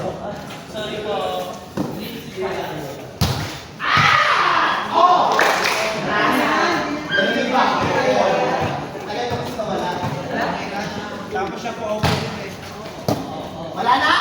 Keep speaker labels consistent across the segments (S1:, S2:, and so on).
S1: Sorry po.
S2: Tapos siya po ako eh.
S3: Wala na!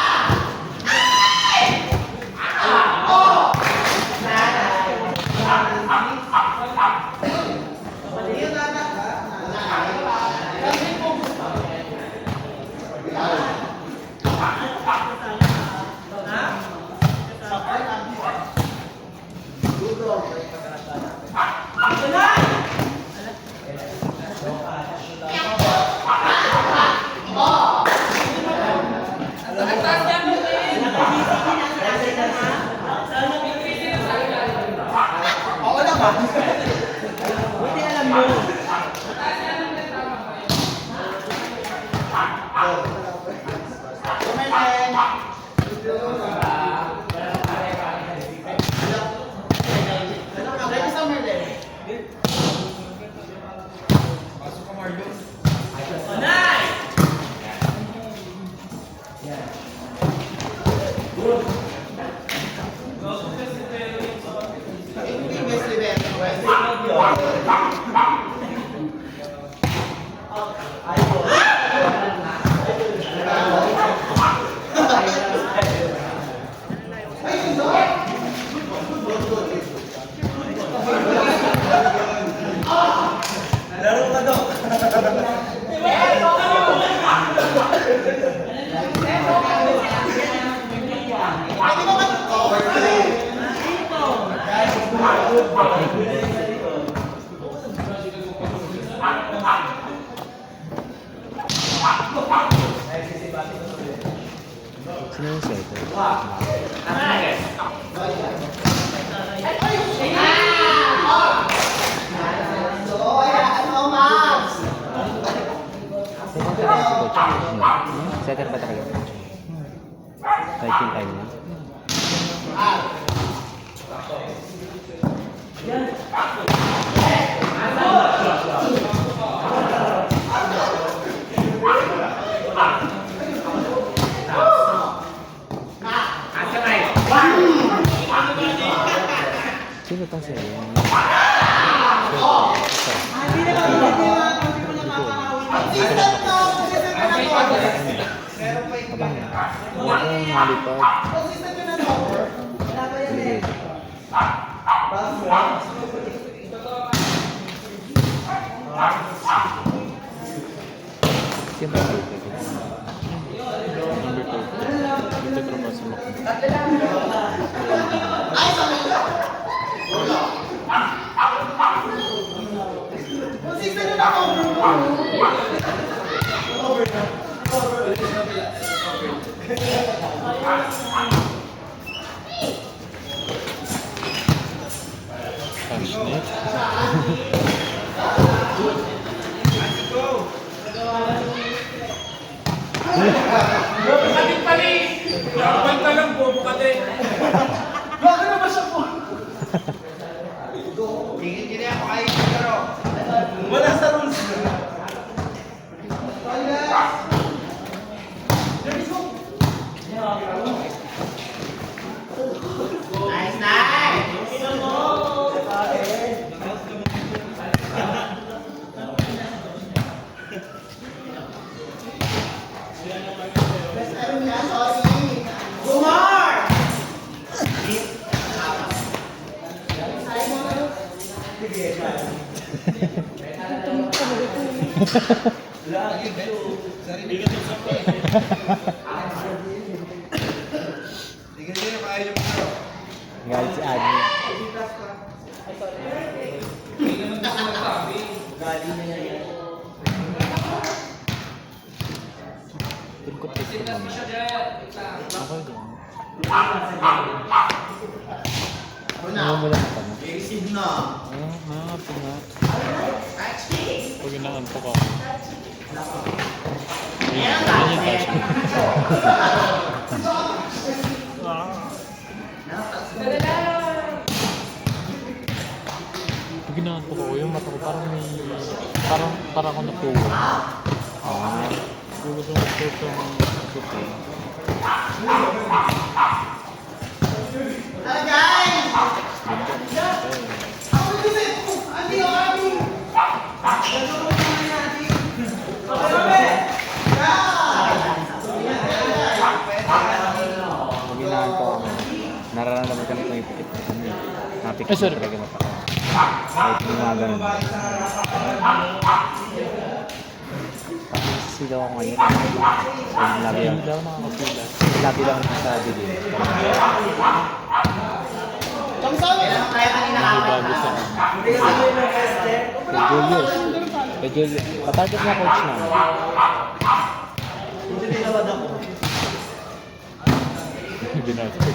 S1: Buti alam mo.
S2: Pasok ka Marlo.
S3: Laro ka daw.
S4: Sino yung sweater? Sweater pa talaga. Kahit yung time niya. Sino to siya? Abang ya? Yung halipad. Siyempre halipad. Number 2. Ito trabaho sa Macau.
S2: Banta lang po, bukate.
S3: Bakit na ba siya po?
S2: Gini ako kayo pero.
S3: Wala sa rules. Nice, nice! Gumar!
S2: Lagi belo. Sarili ka sa pa. Hindi ka na kaya yung ano.
S4: Galit si Admin.
S3: Gali na yan.
S4: Tingkot ko naman. Ako din. Ano mo lang ito na?
S3: I-receive na.
S4: Ito nga. Pag inaantok ako. Ayan yung touch mo. Pag inaantok ako, yung mata ko parang may... Parang ako natuwa. Gusto mo ito itong puti. Ay, sorry.
S5: talaga mataas. Kahit hindi mga ganun. Sigaw ako ngayon. Labi lang.
S4: Hindi lang makakapila.
S5: Labi lang sa dilim.
S3: Kailan tayo kanina
S4: Bago sa
S5: Kay Julius. Kay Julius. Patarget na coach namin.
S3: Hindi tinawad ako.
S4: binasket.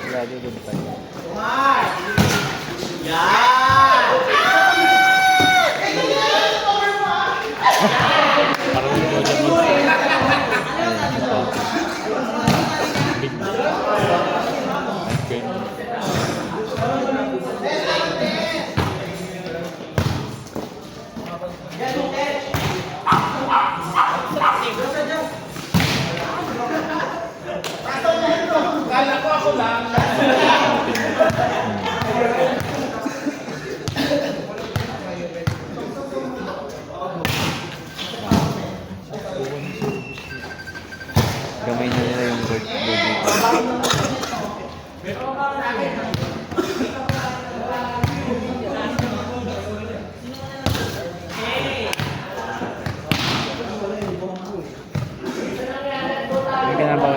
S5: Grabe din pa yun.
S4: Parang hindi ko alam. Big. Okay.
S5: Gamay na nila yung bird dito. Hindi ka na ba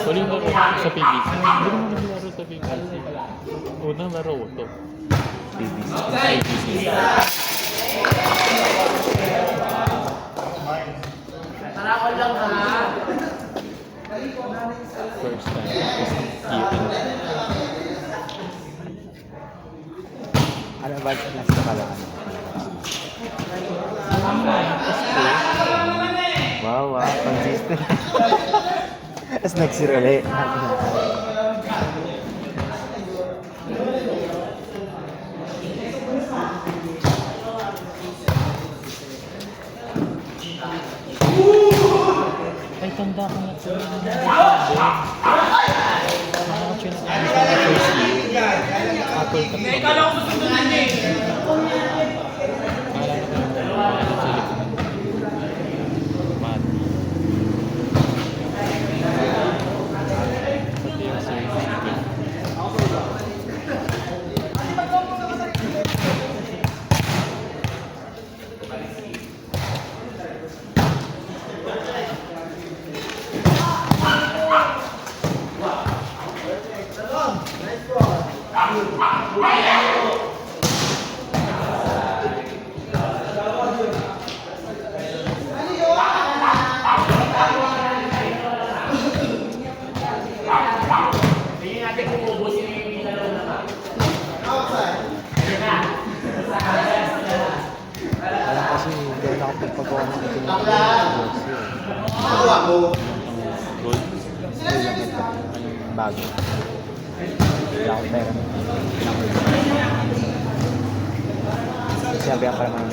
S4: Huling laro sa PBC. Hindi naman naglaro sa PBC. Unang laro ko to.
S5: PBC?
S4: Sa PBC.
S3: Tarakol lang ha.
S4: First time. Even.
S5: Ano ba? Nasa ka lang. Wow, wow. Consistent. Tapos next year ulit.
S4: Ay, tanda ko na ito. First year. Apple ka pa. Akala ko susunod eh. Akala ko yung Mat. Pati yung service.
S5: Alam kasi hindi na ako pagpagawa ng ito ng
S3: Magawa mo.
S4: Gold.
S5: bago. Wala akong pera. Sabi ako naman.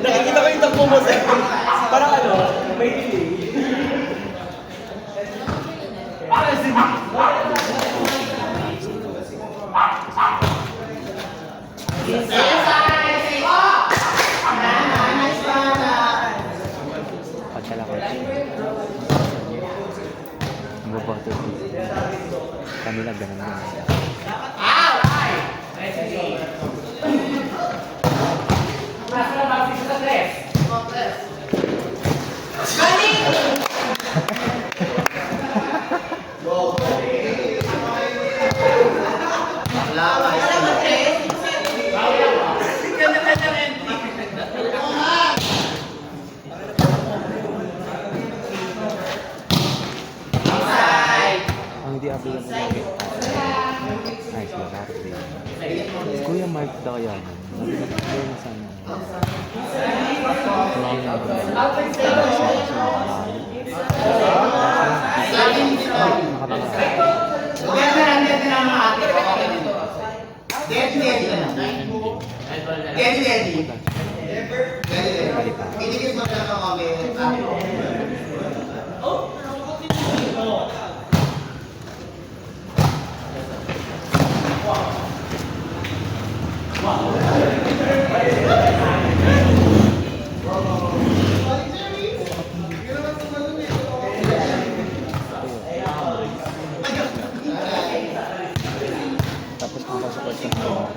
S1: Nakikita ko yung takbo mo sa parang ano, may delay.
S5: Pagkala ko. Mababato dito. Kanila ganun din. Diablo na lagi. Ay, sila bakit din. Si Kuya Mark daw kaya nun. Sabi na sana.
S3: Iligid mo na lang kami.
S5: Tapos makasakot sa mga.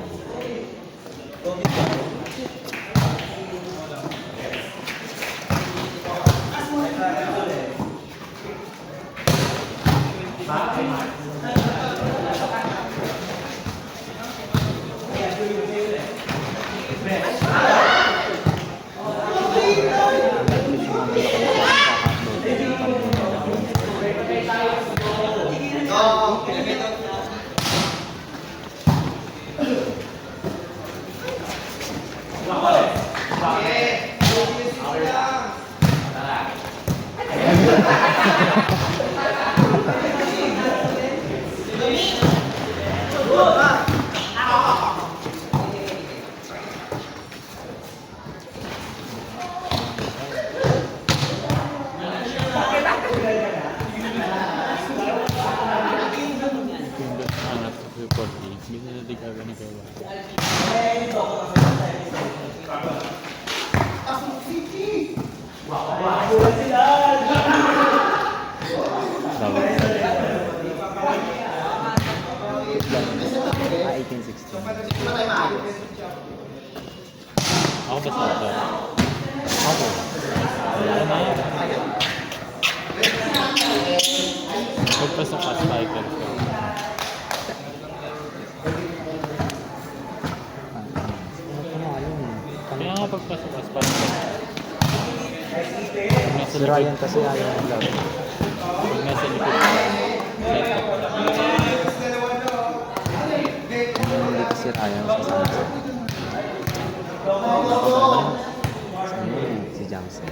S4: Pindot angat sa 240. Bisa na di ka gawa.
S5: Dawit. 1816.
S4: Ako ba sa ito?
S5: Ako.
S4: Wala na. Pagpasok ka striker ko. Kaya nga pagpasok ka striker.
S5: Si Ryan kasi ayaw ng love.
S4: Pag nasa likod ka, set up.
S5: Hindi kasi Ryan sa Samsung. Si Johnson.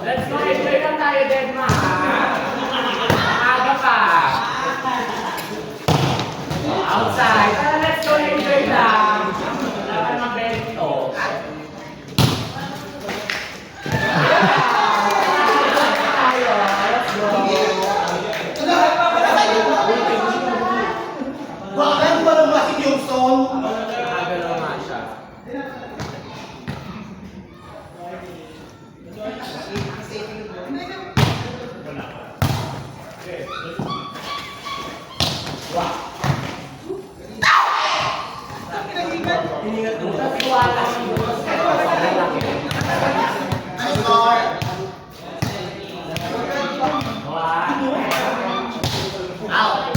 S3: Let's go, enjoy lang tayo, Dedma. Maaga pa. Outside. Let's go, enjoy lang. Wala ka naman bento. Tayo, let's go.
S2: Bakit ba nang masik yung song?
S3: Nakagalaw nga siya.
S2: Nice score! Out!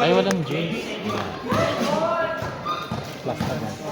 S4: Ay, walang James.
S5: Last na.